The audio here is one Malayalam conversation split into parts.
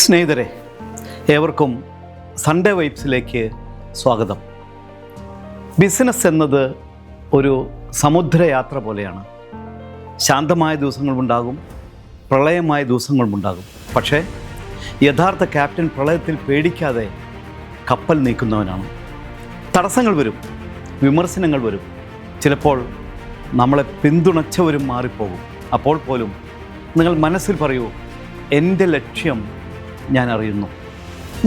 സ്നേഹിതരെ, ഏവർക്കും സൺഡേ വൈബ്സിലേക്ക് സ്വാഗതം. ബിസിനസ് എന്നത് ഒരു സമുദ്രയാത്ര പോലെയാണ്. ശാന്തമായ ദിവസങ്ങളുമുണ്ടാകും, പ്രളയമായ ദിവസങ്ങളുമുണ്ടാകും. പക്ഷേ യഥാർത്ഥ ക്യാപ്റ്റൻ പ്രളയത്തിൽ പേടിക്കാതെ കപ്പൽ നീക്കുന്നവനാണ്. തടസ്സങ്ങൾ വരും, വിമർശനങ്ങൾ വരും, ചിലപ്പോൾ നമ്മളെ പിന്തുണച്ചവരും മാറിപ്പോകും. അപ്പോൾ പോലും നിങ്ങൾ മനസ്സിൽ പറയൂ, എൻ്റെ ലക്ഷ്യം ഞാൻ അറിയുന്നു,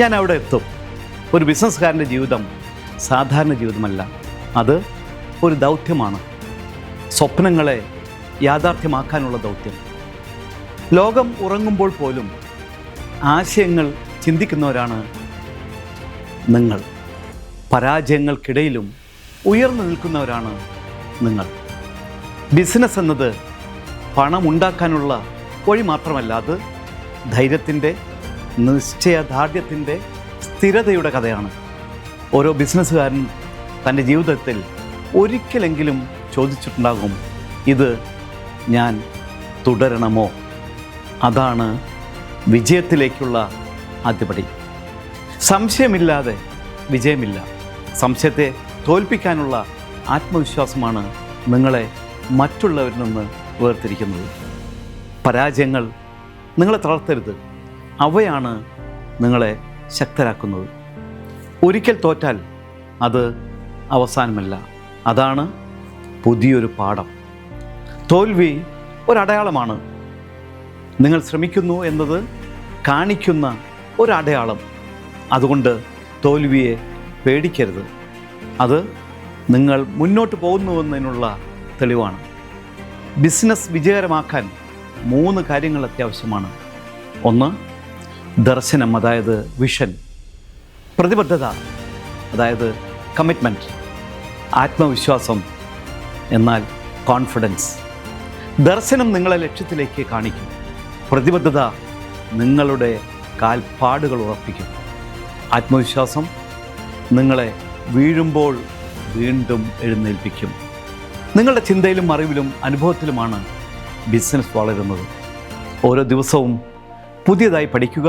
ഞാൻ അവിടെ എത്തും. ഒരു ബിസിനസ്സുകാരൻ്റെ ജീവിതം സാധാരണ ജീവിതമല്ല, അത് ഒരു ദൗത്യമാണ്. സ്വപ്നങ്ങളെ യാഥാർത്ഥ്യമാക്കാനുള്ള ദൗത്യം. ലോകം ഉറങ്ങുമ്പോൾ പോലും ആശയങ്ങൾ ചിന്തിക്കുന്നവരാണ് നിങ്ങൾ. പരാജയങ്ങൾക്കിടയിലും ഉയർന്നു നിൽക്കുന്നവരാണ് നിങ്ങൾ. ബിസിനസ് എന്നത് പണമുണ്ടാക്കാനുള്ള വഴി മാത്രമല്ല, അത് ധൈര്യത്തിൻ്റെ, നിശ്ചയദാർഢ്യത്തിൻ്റെ, സ്ഥിരതയുടെ കഥയാണ്. ഓരോ ബിസിനസ്സുകാരൻ തൻ്റെ ജീവിതത്തിൽ ഒരിക്കലെങ്കിലും ചോദിച്ചിട്ടുണ്ടാകും, ഇത് ഞാൻ തുടരണമോ? അതാണ് വിജയത്തിലേക്കുള്ള ആദ്യപടി. സംശയമില്ലാതെ വിജയമില്ല. സംശയത്തെ തോൽപ്പിക്കാനുള്ള ആത്മവിശ്വാസമാണ് നിങ്ങളെ മറ്റുള്ളവരിൽ നിന്ന് വേർതിരിക്കുന്നത്. പരാജയങ്ങൾ നിങ്ങളെ തളർത്തരുത്, അവയാണ് നിങ്ങളെ ശക്തരാക്കുന്നത്. ഒരിക്കൽ തോറ്റാൽ അത് അവസാനമല്ല, അതാണ് പുതിയൊരു പാഠം. തോൽവി ഒരടയാളമാണ്. നിങ്ങൾ ശ്രമിക്കുന്നു എന്നത് കാണിക്കുന്ന ഒരടയാളം. അതുകൊണ്ട് തോൽവിയെ പേടിക്കരുത്, അത് നിങ്ങൾ മുന്നോട്ട് പോകുന്നുവെന്നതിനുള്ള തെളിവാണ്. ബിസിനസ് വിജയകരമാക്കാൻ 3 കാര്യങ്ങൾ അത്യാവശ്യമാണ്. ഒന്ന്, ദർശനം, അതായത് വിഷൻ. പ്രതിബദ്ധത, അതായത് കമ്മിറ്റ്മെൻറ്റ്. ആത്മവിശ്വാസം, എന്നാൽ കോൺഫിഡൻസ്. ദർശനം നിങ്ങളെ ലക്ഷ്യത്തിലേക്ക് കാണിക്കും. പ്രതിബദ്ധത നിങ്ങളുടെ കാൽപ്പാടുകൾ ഉറപ്പിക്കും. ആത്മവിശ്വാസം നിങ്ങളെ വീഴുമ്പോൾ വീണ്ടും എഴുന്നേൽപ്പിക്കും. നിങ്ങളുടെ ചിന്തയിലും അറിവിലും അനുഭവത്തിലുമാണ് ബിസിനസ് വളരുന്നത്. ഓരോ ദിവസവും പുതിയതായി പഠിക്കുക.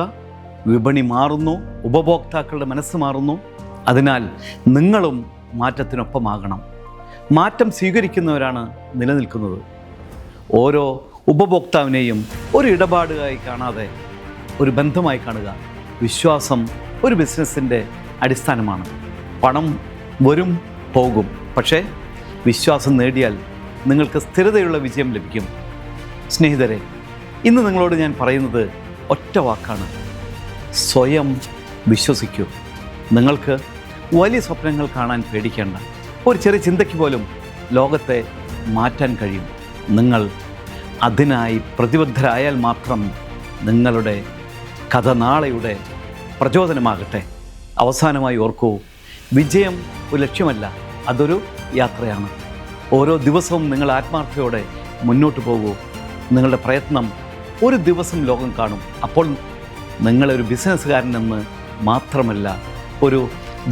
വിപണി മാറുന്നു, ഉപഭോക്താക്കളുടെ മനസ്സ് മാറുന്നു. അതിനാൽ നിങ്ങളും മാറ്റത്തിനൊപ്പമാകണം. മാറ്റം സ്വീകരിക്കുന്നവരാണ് നിലനിൽക്കുന്നത്. ഓരോ ഉപഭോക്താവിനെയും ഒരു ഇടപാടുമായി കാണാതെ ഒരു ബന്ധമായി കാണുക. വിശ്വാസം ഒരു ബിസിനസ്സിൻ്റെ അടിസ്ഥാനമാണ്. പണം വരും പോകും, പക്ഷേ വിശ്വാസം നേടിയാൽ നിങ്ങൾക്ക് സ്ഥിരതയുള്ള വിജയം ലഭിക്കും. സ്നേഹിതരെ, ഇന്ന് നിങ്ങളോട് ഞാൻ പറയുന്നത് ഒറ്റ വാക്കാണ്: സ്വയം വിശ്വസിക്കൂ. നിങ്ങൾക്ക് വലിയ സ്വപ്നങ്ങൾ കാണാൻ പേടിക്കേണ്ട. ഒരു ചെറിയ ചിന്തയ്ക്ക് പോലും ലോകത്തെ മാറ്റാൻ കഴിയും. നിങ്ങൾ അതിനായി പ്രതിബദ്ധരായാൽ മാത്രം നിങ്ങളുടെ കഥ നാളെയുടെ പ്രചോദനമാകട്ടെ. അവസാനമായി ഓർക്കൂ, വിജയം ഒരു ലക്ഷ്യമല്ല, അതൊരു യാത്രയാണ്. ഓരോ ദിവസവും നിങ്ങൾ ആത്മാർത്ഥതയോടെ മുന്നോട്ട് പോകൂ. നിങ്ങളുടെ പ്രയത്നം ഒരു ദിവസം ലോകം കാണും. അപ്പോൾ നിങ്ങളൊരു ബിസിനസ്സുകാരനെന്ന് മാത്രമല്ല, ഒരു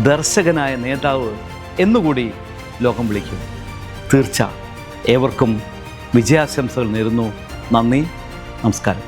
ദർശകനായ നേതാവ് എന്നുകൂടി ലോകം വിളിക്കും. തീർച്ച. ഏവർക്കും വിജയാശംസകൾ നേരുന്നു. നന്ദി, നമസ്കാരം.